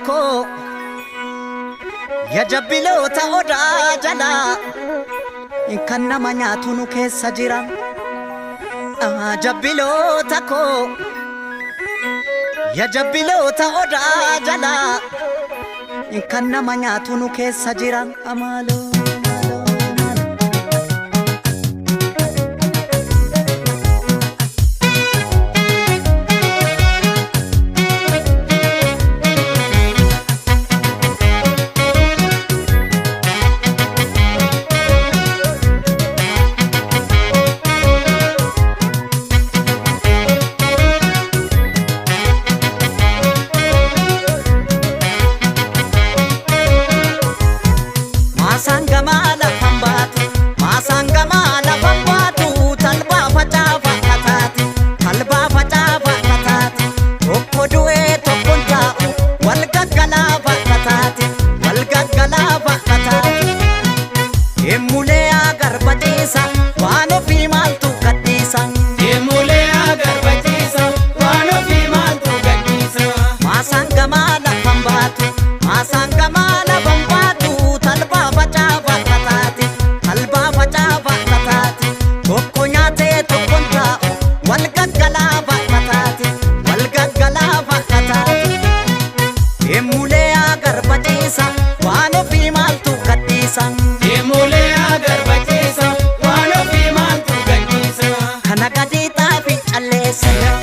ko ya jabbiloota odaa jala kan nama nyaatu nu keessa jira. Jabbiloota ko ya jabbiloota odaa jala kan nama nyaatu nu keessa jira. Amaaloo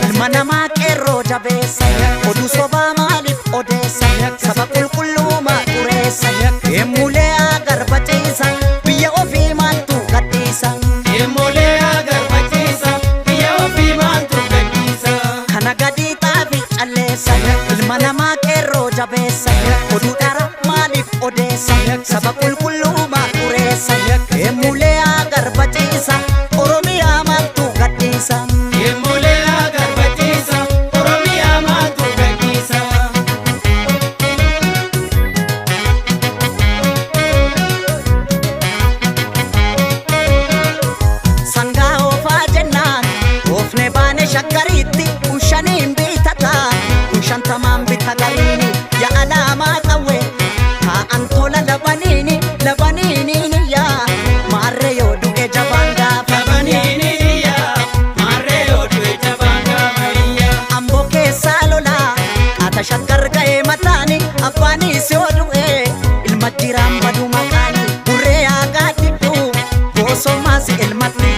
ilma namaa qeerroo jabeessa oduu sobaa maaliif odeessa saba qulqullummaa qureessa yemmuulee agarbachiisa biyya ofii maaltu gadhiisa yemmuulee agarbachiisa biyya ofii maaltu gadhiisa kana gadii xaafii calleessa ilma namaa qeerroo jabeessa oduu dhara maaliif odeessa saba qulqullummaa qureessa yemmuulee agarbachiisa oromiyaa maaltu gadhiisa. Shakaritti ushaniin bitata ushantamaan bitagaliini ya alaamaa qawwe taa'an tola labaniini ya maarree yoo du'e jabaan gaafa amboo keessaa lolaa qaata shakkar ga'ee mataani abbaanis yoo du'e ilma jiraan badu maqaani burree aagaa diddu boosomaas ilmatti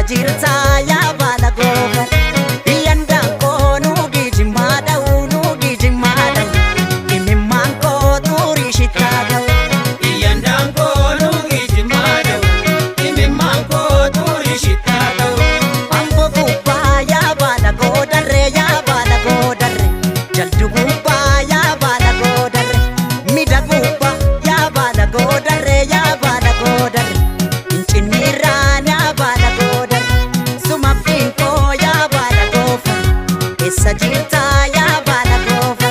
jirta ya bala gofa iyandaan koo nuugi jimmaadha imimmaan koo turii shittaadha iyandaan koo nuugi jimmaadha imimmaan koo turii shittaadha ambo gubbaa ya bala goodarre jaldu gubbaa ya bala goodarre mida gubbaa ya bala goodarre incinniirraan ya bala sajirta ya bala gofa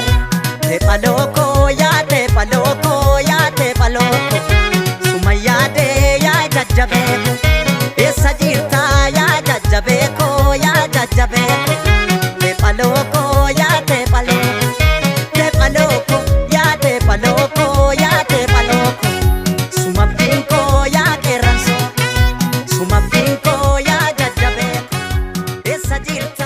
tepa loko sumayade ya jajjabeko sajirta ya jajjabeko tepa loko ya sumabdinko ya keranso sumabdinko ya jajjabeko sajirta